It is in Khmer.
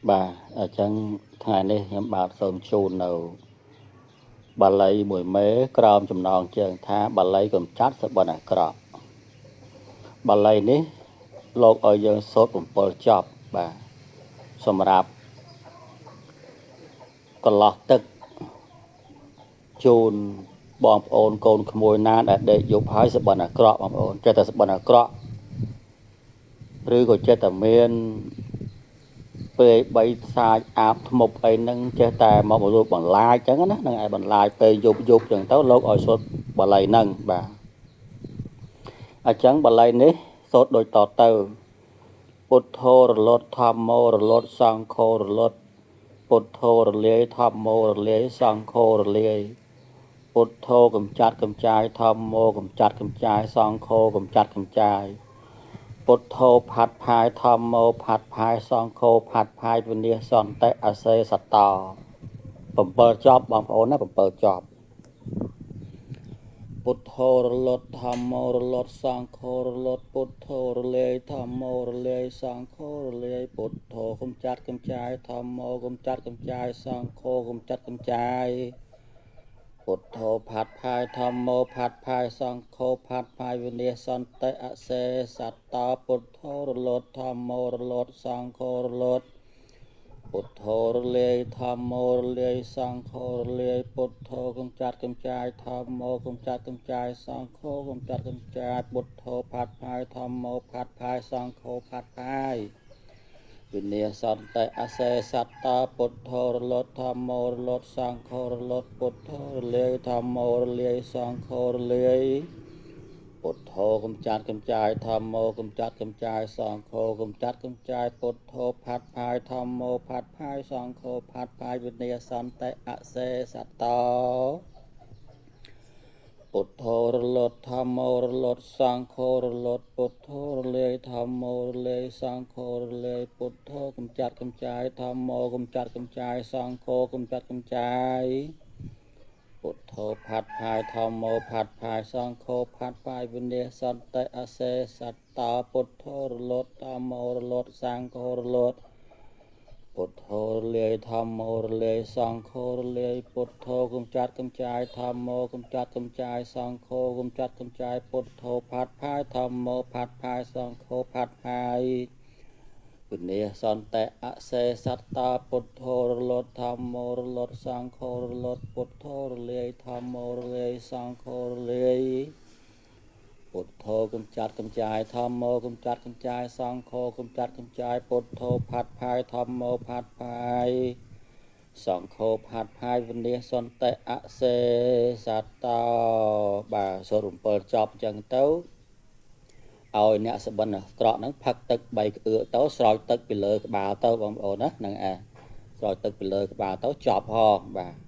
បាទអញ្ចឹងថ្ងៃនេះខ្ញុំបាទសូមជូននៅបាលីមួយមេក្រោមចំណងជើងថាបាលីកំចាត់សបិនអាក្រក់បាលីនេះលោកឲ្យយើងសូត្រ7ចប់បាទសម្រាប់កន្លោះទឹកជូនបងប្អូនកូនក្មួយណាដែលដេកយប់ហើយសបិនអាក្រក់បងប្អូនចេះតែសបិនអាក្រក់ឬក៏ចេះតែមានពេលបីសាច់អាបធ្មប់អីហ្នឹងចេះតែមកលួចបន្លាចអញ្ចឹងណានឹងឯបន្លាចពេលយប់អញ្ចឹងទៅលោកឲ្យសូត្របាលីហ្នឹងបាទអញ្ចឹងបាលីនេះសូត្រដូចតទៅពុទ្ធោរលត់ធម្មោរលត់សង្ឃោរលត់ពុទ្ធោរលាយធម្មោរលាយសង្ឃោរលាយពុទ្ធោកំចាត់កំចាយធម្មោកំចាត់កំចាយសង្ឃោកំចាត់កំចាយពុទ្ធោផាត់ផាយធម្មោផាត់ផាយសង្ឃោផាត់ផាយវិនិច្ឆ័យសន្តិអសេសតោ7ចប់បងប្អូនណា7ចប់ពុទ្ធោរលត់ធម្មោរលត់សង្ឃោរលត់ពុទ្ធោរលាយធម្មោរលាយសង្ឃោរលាយពុទ្ធោកំចាត់កំចាយធម្មោកំចាត់កំចាយសង្ឃោកំចាត់កំចាយពុទ្ធោផាត់ផាយធម្មោផាត់ផាយសង្ឃោផាត់ផាយវិនិច្ឆ័យសន្តិអសេសតោពុទ្ធោរលត់ធម្មោរលត់សង្ឃោរលត់ពុទ្ធោរលាយធម្មោរលាយសង្ឃោរលាយពុទ្ធោកំចាត់កំចាយធម្មោកំចាត់កំចាយសង្ឃោកំចាត់កំចាយពុទ្ធោផាត់ផាយធម្មោផាត់ផាយសង្ឃោផាត់ផាយវិនិច្ឆ័យសន្តិអសេសតោពុទ្ធោរលត់ធម្មោរលត់សង្ឃោរលត់ពុទ្ធោរលាយធម្មោរលាយសង្ឃោរលាយពុទ្ធោកំចាត់កំចាយធម្មោកំចាត់កំចាយសង្ឃោកំចាត់កំចាយពុទ្ធោផាត់ផាយធម្មោផាត់ផាយសង្ឃោផាត់ផាយវិនិច្ឆ័យសន្តិអសេសតោពុទ្ធោរលត់ធម្មោរលត់សង្ឃោរលត់ពុទ្ធោរលាយធម្មោរលាយសង្ឃោរលាយពុទ្ធោកំចាត់កំចាយធម្មោកំចាត់កំចាយសង្ឃោកំចាត់កំចាយពុទ្ធោផាត់ផាយធម្មោផាត់ផាយសង្ឃោផាត់ផាយវិនិច្ឆ័យសន្តិអសេសតោពុទ្ធោរលត់ធម្មោរលត់សង្ឃោរលត់ពុទ្ធោរលាយធម្មោរលាយសង្ឃោរលាយពុទ្ធោកំចាត់កំចាយធម្មោកំចាត់កំចាយសង្ឃោកំចាត់កំចាយពុទ្ធោផាត់ផាយធម្មោផាត់ផាយសង្ឃោផាត់ផាយវិនិច្ឆ័យសន្តិអសេសតោពុទ្ធោរលត់ធម្មោរលត់សង្ឃោរលត់ពុទ្ធោរលាយធម្មោរលាយសង្ឃោរលាយពុទ្ធោកំចាត់កំចាយធម្មោកំចាត់កំចាយសង្ឃោកំចាត់កំចាយពុទ្ធោផាត់ផាយធម្មោផាត់ផាយសង្ឃោផាត់ផាយវិនិច្ឆ័យសន្តិអសេសតោបាទសូត្រ7ចប់អញ្ចឹងទៅឲ្យអ្នកសបិនអាក្រក់ហ្នឹងផឹកទឹក3ក្អឿទៅស្រោចទឹកពីលើក្បាលទៅបងប្អូនណាហ្នឹងស្រោចទឹកពីលើក្បាលទៅចប់ហងបាទ